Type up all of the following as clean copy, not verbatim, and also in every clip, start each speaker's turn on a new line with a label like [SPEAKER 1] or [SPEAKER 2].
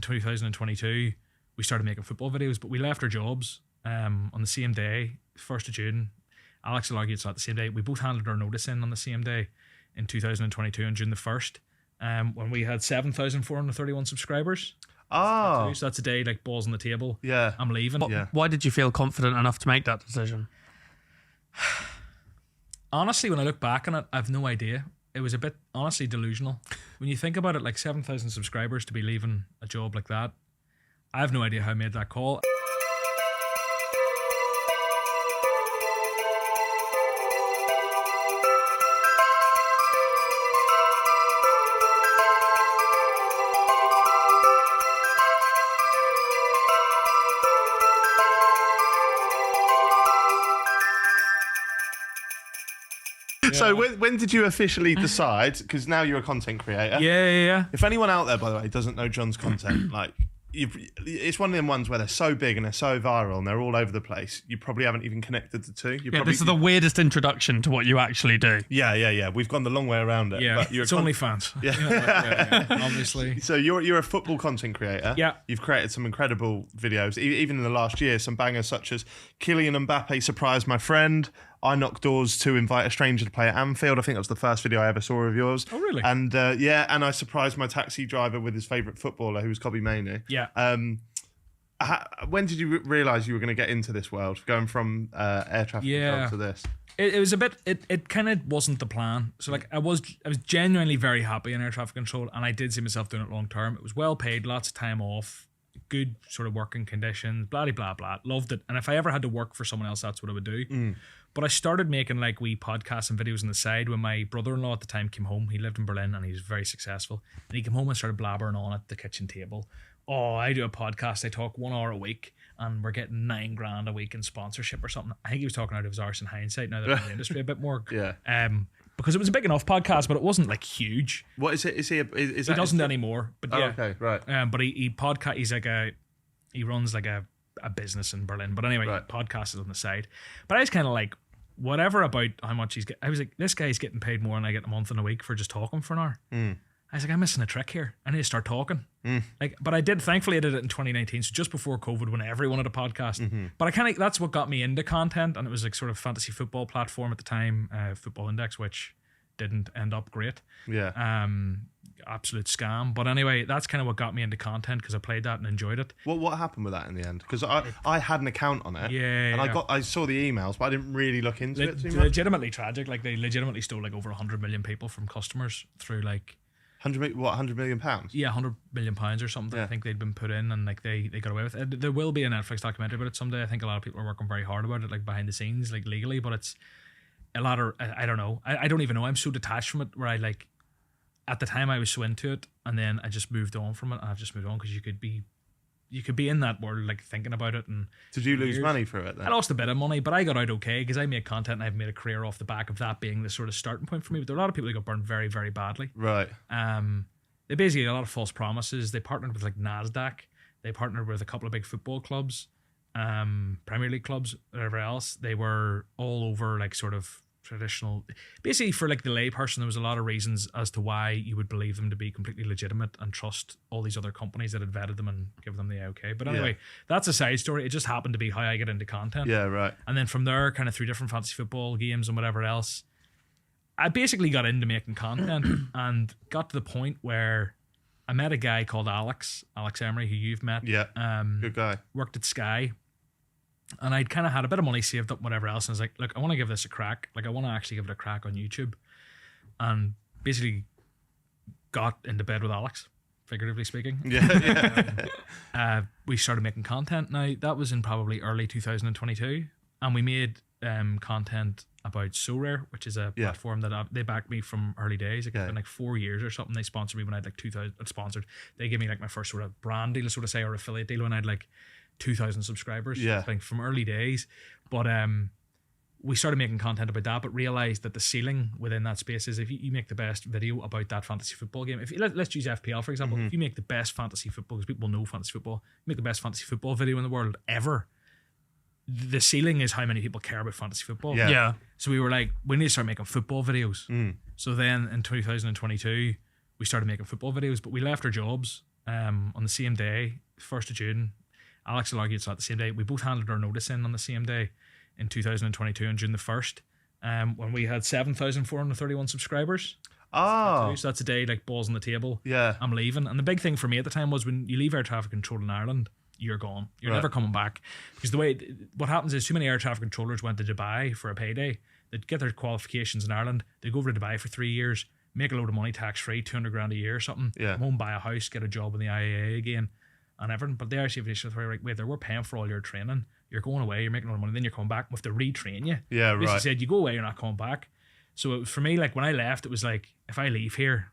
[SPEAKER 1] 2022, we started making football videos, but we left our jobs on the same day, 1st of June. Alex will argue it's not the same day. We both handed our notice in on the same day in 2022 on June the 1st, when we had 7,431 subscribers.
[SPEAKER 2] Oh.
[SPEAKER 1] So that's a day like balls on the table.
[SPEAKER 2] Yeah.
[SPEAKER 1] I'm leaving.
[SPEAKER 2] Yeah.
[SPEAKER 3] Why did you feel confident enough to make that decision?
[SPEAKER 1] Honestly, when I look back on it, I've no idea. It was a bit, honestly, delusional. When you think about it, like 7,000 subscribers to be leaving a job like that, I have no idea how I made that call.
[SPEAKER 2] So when did you officially decide? Because now you're a content creator.
[SPEAKER 1] Yeah.
[SPEAKER 2] If anyone out there, by the way, doesn't know John's content, like it's one of them ones where they're so big and they're so viral and they're all over the place. You probably haven't even connected the two.
[SPEAKER 3] This is the weirdest introduction to what you actually do.
[SPEAKER 2] Yeah. We've gone the long way around it.
[SPEAKER 1] Yeah,
[SPEAKER 2] but
[SPEAKER 1] it's only fans.
[SPEAKER 2] Yeah.
[SPEAKER 1] Yeah, obviously.
[SPEAKER 2] So you're a football content creator.
[SPEAKER 1] Yeah.
[SPEAKER 2] You've created some incredible videos, even in the last year. Some bangers such as Kylian Mbappé surprised my friend. I knocked doors to invite a stranger to play at Anfield. I think that was the first video I ever saw of yours.
[SPEAKER 1] Oh, really?
[SPEAKER 2] And and I surprised my taxi driver with his favourite footballer, who was Kobe Mainoo.
[SPEAKER 1] Yeah.
[SPEAKER 2] When did you realise you were going to get into this world, going from air traffic control to this?
[SPEAKER 1] It was a bit. It kind of wasn't the plan. So like I was genuinely very happy in air traffic control, and I did see myself doing it long term. It was well paid, lots of time off, good sort of working conditions, blah blah blah. Loved it. And if I ever had to work for someone else, that's what I would do. But I started making like wee podcasts and videos on the side when my brother-in-law at the time came home. He lived in Berlin and he was very successful. And he came home and started blabbering on at the kitchen table. Oh, I do a podcast. I talk 1 hour a week and we're getting $9,000 a week in sponsorship or something. I think he was talking out of his arse in hindsight now that I'm in the industry a bit more.
[SPEAKER 2] Yeah.
[SPEAKER 1] Because it was a big enough podcast, but it wasn't like huge.
[SPEAKER 2] What is it? He
[SPEAKER 1] doesn't anymore. But yeah.
[SPEAKER 2] Okay, right.
[SPEAKER 1] But he podcast. He runs like a business in Berlin. But anyway,
[SPEAKER 2] Right.
[SPEAKER 1] Podcast is on the side. But I was kind of like, whatever about how much he's getting. I was like, this guy's getting paid more than I get a month and a week for just talking for an hour. I was like, I'm missing a trick here. I need to start talking. But I did. Thankfully, I did it in 2019, so just before COVID, when everyone had a podcast. But I kind of that's what got me into content, and it was like sort of fantasy football platform at the time, Football Index, which didn't end up great.
[SPEAKER 2] Yeah.
[SPEAKER 1] Absolute scam. But anyway, that's kind of what got me into content because I played that and enjoyed it.
[SPEAKER 2] What happened with that in the end? Because I had an account on it.
[SPEAKER 1] Yeah.
[SPEAKER 2] And I saw the emails, but I didn't really look into it too much.
[SPEAKER 1] Legitimately tragic. Like they legitimately stole like over 100 million people from customers through like
[SPEAKER 2] 100 million pounds?
[SPEAKER 1] Yeah, 100 million pounds or something.
[SPEAKER 2] Yeah.
[SPEAKER 1] I think they'd been put in and like they got away with it. There will be a Netflix documentary about it someday. I think a lot of people are working very hard about it, like behind the scenes, like legally, but it's a lot of, I don't know. I don't even know. I'm so detached from it where I like, at the time I was so into it and then I just moved on from it. I've just moved on because you could be in that world like thinking about it. And
[SPEAKER 2] did you lose money through it then?
[SPEAKER 1] I lost a bit of money, but I got out okay because I made content and I've made a career off the back of that being the sort of starting point for me. But there are a lot of people who got burned very, very badly.
[SPEAKER 2] Right.
[SPEAKER 1] They basically had a lot of false promises. They partnered with like NASDAQ. They partnered with a couple of big football clubs, Premier League clubs, whatever else. They were all over like sort of traditional. Basically, for like the lay person, there was a lot of reasons as to why you would believe them to be completely legitimate and trust all these other companies that had vetted them and give them the okay. But anyway, that's a side story. It just happened to be how I get into content.
[SPEAKER 2] Yeah, right.
[SPEAKER 1] And then from there, kind of through different fantasy football games and whatever else, I basically got into making content and got to the point where I met a guy called Alex Emery, who you've met.
[SPEAKER 2] Yeah, good guy.
[SPEAKER 1] Worked at Sky. And I'd kind of had a bit of money saved up, whatever else. And I was like, look, I want to give this a crack. Like, I want to actually give it a crack on YouTube. And basically got into bed with Alex, figuratively speaking.
[SPEAKER 2] Yeah.
[SPEAKER 1] We started making content. Now, that was in probably early 2022. And we made content about SoRare, which is a platform that they backed me from early days. Like, it's been like 4 years or something. They sponsored me when I had like 2,000 sponsored. They gave me like my first sort of brand deal, sort of say, or affiliate deal when I had like 2,000 subscribers.
[SPEAKER 2] Yeah.
[SPEAKER 1] Like from early days. But we started making content about that, but realized that the ceiling within that space is if you make the best video about that fantasy football game. If let's use FPL for example. If you make the best fantasy football, because people know fantasy football, make the best fantasy football video in the world ever. The ceiling is how many people care about fantasy football.
[SPEAKER 3] Yeah.
[SPEAKER 1] So we were like, we need to start making football videos. So then in 2022, we started making football videos, but we left our jobs on the same day, 1st of June. Alex will argue it's not the same day. We both handed our notice in on the same day in 2022 on June the 1st, when we had 7,431 subscribers.
[SPEAKER 2] Oh.
[SPEAKER 1] So that's a day like balls on the table.
[SPEAKER 2] Yeah.
[SPEAKER 1] I'm leaving. And the big thing for me at the time was when you leave air traffic control in Ireland, you're gone. You're never coming back. Because what happens is too many air traffic controllers went to Dubai for a payday. They'd get their qualifications in Ireland. They'd go over to Dubai for 3 years, make a load of money tax free, 200 grand a year or something.
[SPEAKER 2] Yeah.
[SPEAKER 1] Won't buy a house, get a job in the IAA again and everything. But the Irish Aviation Authority were like, wait, we're paying for all your training. You're going away, you're making a lot of money, then you're coming back. We have to retrain you.
[SPEAKER 2] Yeah,
[SPEAKER 1] Basically
[SPEAKER 2] right.
[SPEAKER 1] said, you go away, you're not coming back. So it was, for me, like when I left, it was like, if I leave here,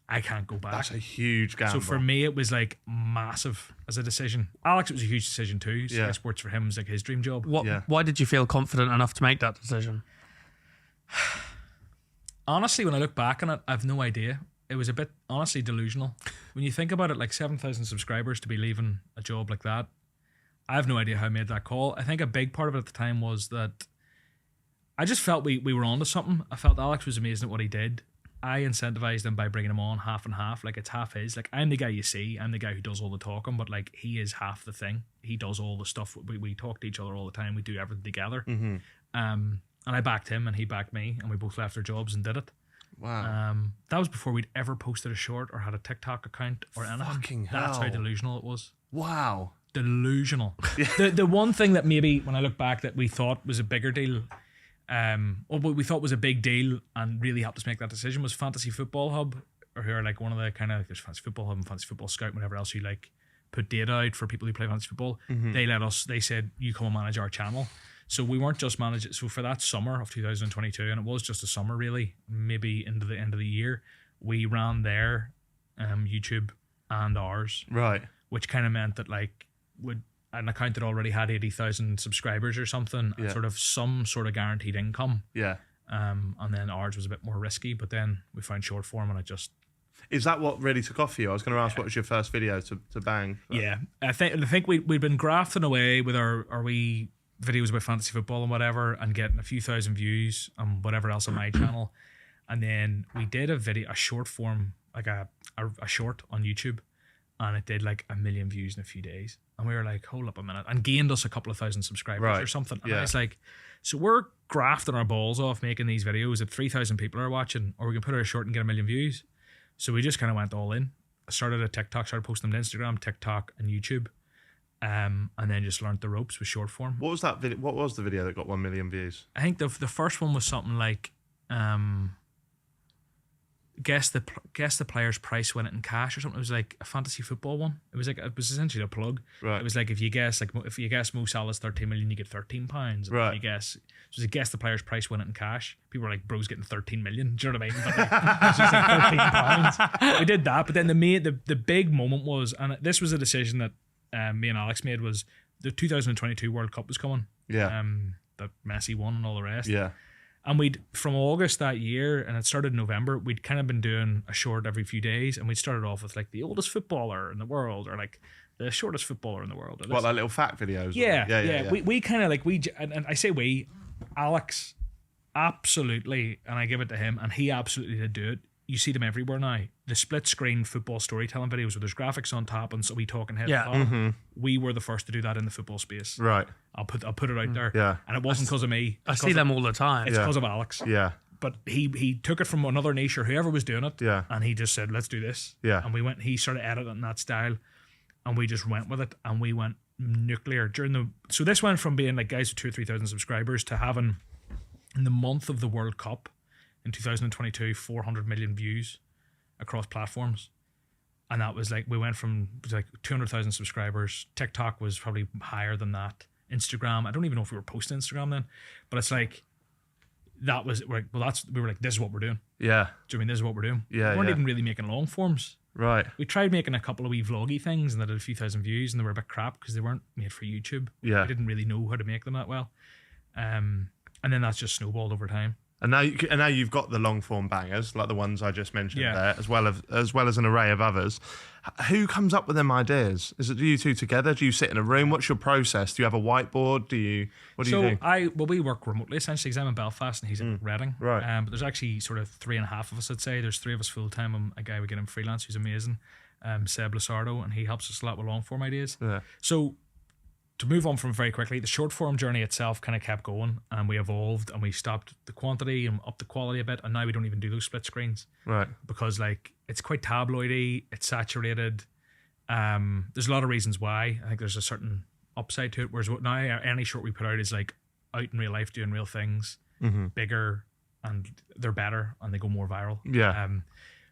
[SPEAKER 1] I can't go back.
[SPEAKER 2] That's a huge gamble.
[SPEAKER 1] So for me, it was like massive as a decision. Alex, it was a huge decision too. So
[SPEAKER 2] Yeah.
[SPEAKER 1] sports for him was like his dream job.
[SPEAKER 3] Why did you feel confident enough to make that decision?
[SPEAKER 1] Honestly, when I look back on it, I've no idea. It was a bit, honestly, delusional. When you think about it, like 7,000 subscribers to be leaving a job like that, I have no idea how I made that call. I think a big part of it at the time was that I just felt we were onto something. I felt Alex was amazing at what he did. I incentivized him by bringing him on half and half. Like, it's half his. Like, I'm the guy you see. I'm the guy who does all the talking, but like, he is half the thing. He does all the stuff. We talk to each other all the time. We do everything together.
[SPEAKER 2] Mm-hmm.
[SPEAKER 1] And I backed him and he backed me, and we both left our jobs and did it.
[SPEAKER 2] Wow.
[SPEAKER 1] That was before we'd ever posted a short or had a TikTok account or anything.
[SPEAKER 2] Fucking
[SPEAKER 1] That's how
[SPEAKER 2] hell.
[SPEAKER 1] delusional it was.
[SPEAKER 2] Wow.
[SPEAKER 1] Delusional. The one thing that maybe when I look back that we thought was a bigger deal, or what we thought was a big deal and really helped us make that decision was Fantasy Football Hub, or who are like one of the kind of, there's Fantasy Football Hub and Fantasy Football Scout, whatever else you like, put data out for people who play fantasy football. They said, you come and manage our channel. So we weren't just managing. So for that summer of 2022, and it was just a summer really, maybe into the end of the year, we ran their YouTube and ours,
[SPEAKER 2] Right.
[SPEAKER 1] which kind of meant that like an account that already had 80,000 subscribers or something, and sort of some sort of guaranteed income.
[SPEAKER 2] Yeah.
[SPEAKER 1] And then ours was a bit more risky, but then we found short form and it just.
[SPEAKER 2] Is that what really took off for you? I was going to ask, what was your first video to bang?
[SPEAKER 1] Yeah, I think we'd been grafting away with our wee videos about fantasy football and whatever, and getting a few thousand views and whatever else on my channel, and then we did a short form, like a short on YouTube, and it did like 1 million views in a few days, and we were like, hold up a minute, and gained us a couple of thousand subscribers or something. And I was like, so we're grafting our balls off making these videos that 3,000 people are watching, or we can put out a short and get 1 million views. So we just kind of went all in. I started a TikTok, started posting them to Instagram, TikTok, and YouTube. And then just learned the ropes with short form.
[SPEAKER 2] What was that video? What was the video that got 1 million views?
[SPEAKER 1] I think the first one was something like guess the player's price, win it in cash or something. It was like a fantasy football one. It was essentially a plug.
[SPEAKER 2] Right.
[SPEAKER 1] It was like if you guess Mo Salah's 13 million, you get £13.
[SPEAKER 2] Right.
[SPEAKER 1] If you guess the player's price, win it in cash. People were like, bro's getting 13 million. Do you know what I mean? But like, it's just like £13. We did that, but then the big moment was, and this was a decision that me and Alex made, was the 2022 World Cup was coming.
[SPEAKER 2] Yeah.
[SPEAKER 1] That Messi won and all the rest.
[SPEAKER 2] Yeah.
[SPEAKER 1] And we'd, from August that year, and it started in November, we'd kind of been doing a short every few days, and we'd started off with like the oldest footballer in the world, or like the shortest footballer in the world.
[SPEAKER 2] What, like little fact videos?
[SPEAKER 1] Yeah. We kind of like, and I say we, Alex, absolutely, and I give it to him, and he absolutely did do it. You see them everywhere now. The split screen football storytelling videos where there's graphics on top and so we talking head to bottom. We were the first to do that in the football space.
[SPEAKER 2] Right.
[SPEAKER 1] I'll put it out there.
[SPEAKER 2] Yeah.
[SPEAKER 1] And it wasn't because of me.
[SPEAKER 3] I see them all the time.
[SPEAKER 1] It's because of Alex.
[SPEAKER 2] Yeah.
[SPEAKER 1] But he took it from another niche or whoever was doing it.
[SPEAKER 2] Yeah.
[SPEAKER 1] And he just said, let's do this.
[SPEAKER 2] Yeah.
[SPEAKER 1] And he started editing that style, and we just went with it, and we went nuclear so this went from being like guys with 2,000 or 3,000 subscribers to having, in the month of the World Cup in 2022, 400 million views across platforms. And that was like, we went from like 200,000 subscribers. TikTok was probably higher than that. Instagram, I don't even know if we were posting Instagram then, but it's like, that was, we were like, this is what we're doing.
[SPEAKER 2] Yeah.
[SPEAKER 1] Do you mean this is what we're doing?
[SPEAKER 2] Yeah.
[SPEAKER 1] We weren't even really making long forms.
[SPEAKER 2] Right.
[SPEAKER 1] We tried making a couple of wee vloggy things and that had a few thousand views, and they were a bit crap because they weren't made for YouTube.
[SPEAKER 2] Yeah.
[SPEAKER 1] We didn't really know how to make them that well. And then that's just snowballed over time.
[SPEAKER 2] And now you've got the long form bangers, like the ones I just mentioned there, as well as an array of others. Who comes up with them ideas? Is it you two together? Do you sit in a room? What's your process? Do you have a whiteboard? What do you do?
[SPEAKER 1] We work remotely essentially, because I'm in Belfast and he's in Reading.
[SPEAKER 2] Right.
[SPEAKER 1] But there's actually sort of 3.5 of us, I'd say. There's 3 of us full time and a guy we get him freelance who's amazing. Seb Lasardo, and he helps us a lot with long form ideas.
[SPEAKER 2] Yeah.
[SPEAKER 1] So to move on from very quickly, the short form journey itself kind of kept going, and we evolved, and we stopped the quantity and upped the quality a bit, and now we don't even do those split screens.
[SPEAKER 2] Right.
[SPEAKER 1] Because like it's quite tabloidy, it's saturated. There's a lot of reasons why. I think there's a certain upside to it, whereas now any short we put out is like out in real life doing real things, bigger, and they're better, and they go more viral.
[SPEAKER 2] Yeah.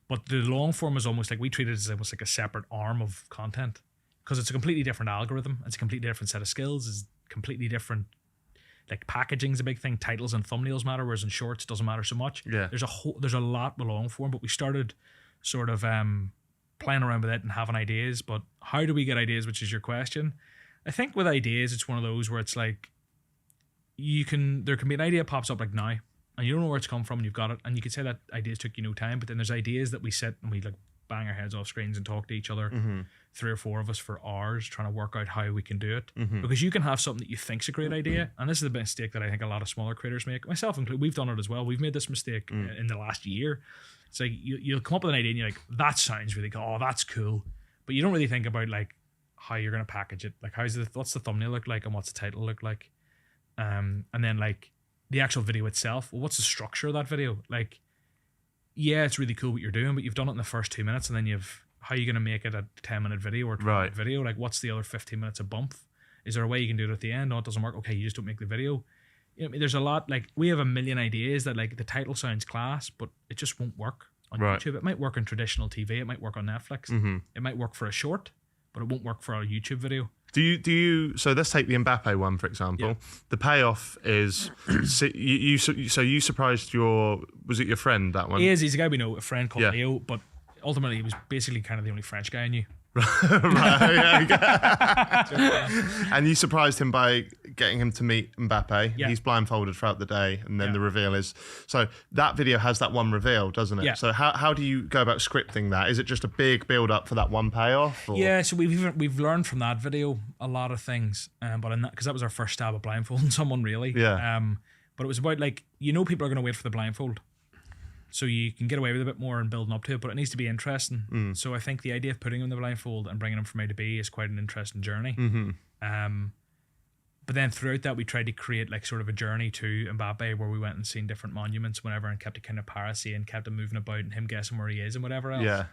[SPEAKER 1] But the long form is almost like we treat it as almost like a separate arm of content, because it's a completely different algorithm. It's a completely different set of skills. It's completely different. Like packaging's a big thing. Titles and thumbnails matter, whereas in shorts it doesn't matter so much.
[SPEAKER 2] Yeah.
[SPEAKER 1] There's a lot with long form, but we started sort of playing around with it and having ideas. But how do we get ideas, which is your question? I think with ideas, it's one of those where it's like there can be an idea pops up like now, and you don't know where it's come from, and you've got it, and you could say that ideas took you no time, but then there's ideas that we sit and we like bang our heads off screens and talk to each other, 3 or 4 of us for hours trying to work out how we can do it. Because you can have something that you think's a great idea, and this is the mistake that I think a lot of smaller creators make, myself included. We've done it as well. We've made this mistake in the last year. It's like you'll come up with an idea and you're like, that sounds really cool. Oh, that's cool. But you don't really think about like how you're going to package it. Like what's the thumbnail look like, and what's the title look like? And then like the actual video itself. Well, what's the structure of that video? Like, yeah, it's really cool what you're doing, but you've done it in the first 2 minutes, and then how are you going to make it a 10-minute video or 20-minute video? Like, what's the other 15 minutes of bump? Is there a way you can do it at the end? No, it doesn't work. Okay, you just don't make the video. You know, I mean, there's a lot, like, we have a million ideas that, like, the title sounds class, but it just won't work on YouTube. It might work on traditional TV. It might work on Netflix. It might work for a short, but it won't work for a YouTube video.
[SPEAKER 2] Do you? So let's take the Mbappé one, for example. Yeah. The payoff is so you surprised was it your friend, that one?
[SPEAKER 1] He's a guy we know, a friend called Leo, but ultimately he was basically kind of the only French guy I knew.
[SPEAKER 2] And you surprised him by getting him to meet Mbappé.
[SPEAKER 1] Yeah.
[SPEAKER 2] He's blindfolded throughout the day, and then the reveal is so that video has that one reveal, doesn't it?
[SPEAKER 1] Yeah.
[SPEAKER 2] So how do you go about scripting that? Is it just a big build up for that one payoff? Or?
[SPEAKER 1] Yeah, so we've learned from that video a lot of things, but in that, because that was our first stab at blindfolding someone, really.
[SPEAKER 2] Yeah.
[SPEAKER 1] But it was about like, people are going to wait for the blindfold. So you can get away with a bit more and building up to it, but it needs to be interesting. So I think the idea of putting him in the blindfold and bringing him from A to B is quite an interesting journey. But then throughout that, we tried to create like sort of a journey to Mbappé where we went and seen different monuments, whatever, and kept it kind of piracy and kept him moving about and him guessing where he is and whatever else.
[SPEAKER 2] Yeah.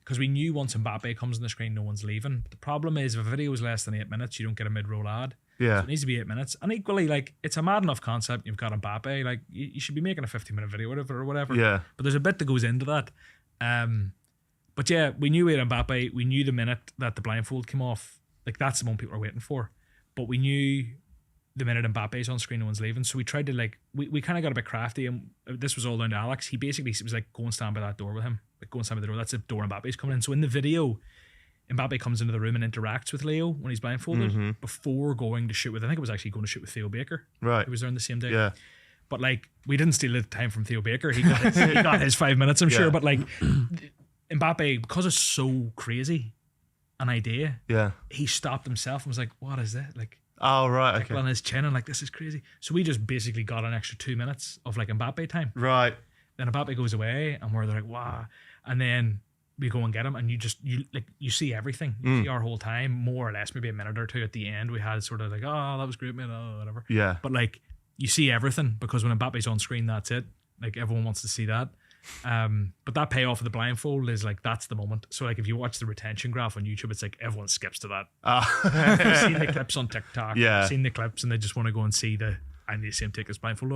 [SPEAKER 1] Because we knew once Mbappé comes on the screen, no one's leaving. But the problem is, if a video is less than 8 minutes, you don't get a mid-roll ad.
[SPEAKER 2] Yeah.
[SPEAKER 1] So it needs to be 8 minutes. And equally, like, it's a mad enough concept. You've got Mbappé, like, you should be making a 15-minute video or whatever.
[SPEAKER 2] Yeah.
[SPEAKER 1] But there's a bit that goes into that. But yeah, we knew we had Mbappé. We knew the minute that the blindfold came off, like, that's the moment people are waiting for. But we knew the minute Mbappe's on screen, no one's leaving. So we tried to, like, we kind of got a bit crafty, and this was all down to Alex. He basically was like, go and stand by that door with him. Like, go and stand by the door. That's the door Mbappe's coming in. So in the video, Mbappé comes into the room and interacts with Leo when he's blindfolded before going to shoot with, I think it was actually going to shoot with Theo Baker.
[SPEAKER 2] Right.
[SPEAKER 1] He was there on the same day.
[SPEAKER 2] Yeah.
[SPEAKER 1] But like, we didn't steal the time from Theo Baker. He got his 5 minutes, I'm sure. But like, Mbappé, because it's so crazy, an idea, he stopped himself and was like, what is that? Like,
[SPEAKER 2] oh, right. Okay.
[SPEAKER 1] On his chin and like, this is crazy. So we just basically got an extra 2 minutes of like Mbappé time.
[SPEAKER 2] Right.
[SPEAKER 1] Then Mbappé goes away and we're like, wow. And then we go and get him, and you see everything. You see our whole time, more or less, maybe a minute or two at the end. We had sort of like, oh, that was great, man, oh, whatever.
[SPEAKER 2] Yeah.
[SPEAKER 1] But like, you see everything, because when Mbappe's on screen, that's it. Like, everyone wants to see that. But that payoff of the blindfold is like, that's the moment. So like, if you watch the retention graph on YouTube, it's like everyone skips to that. I've seen the clips on TikTok.
[SPEAKER 2] Yeah.
[SPEAKER 1] I've seen the clips, and they just want to go and see I need to see him take his blindfold off.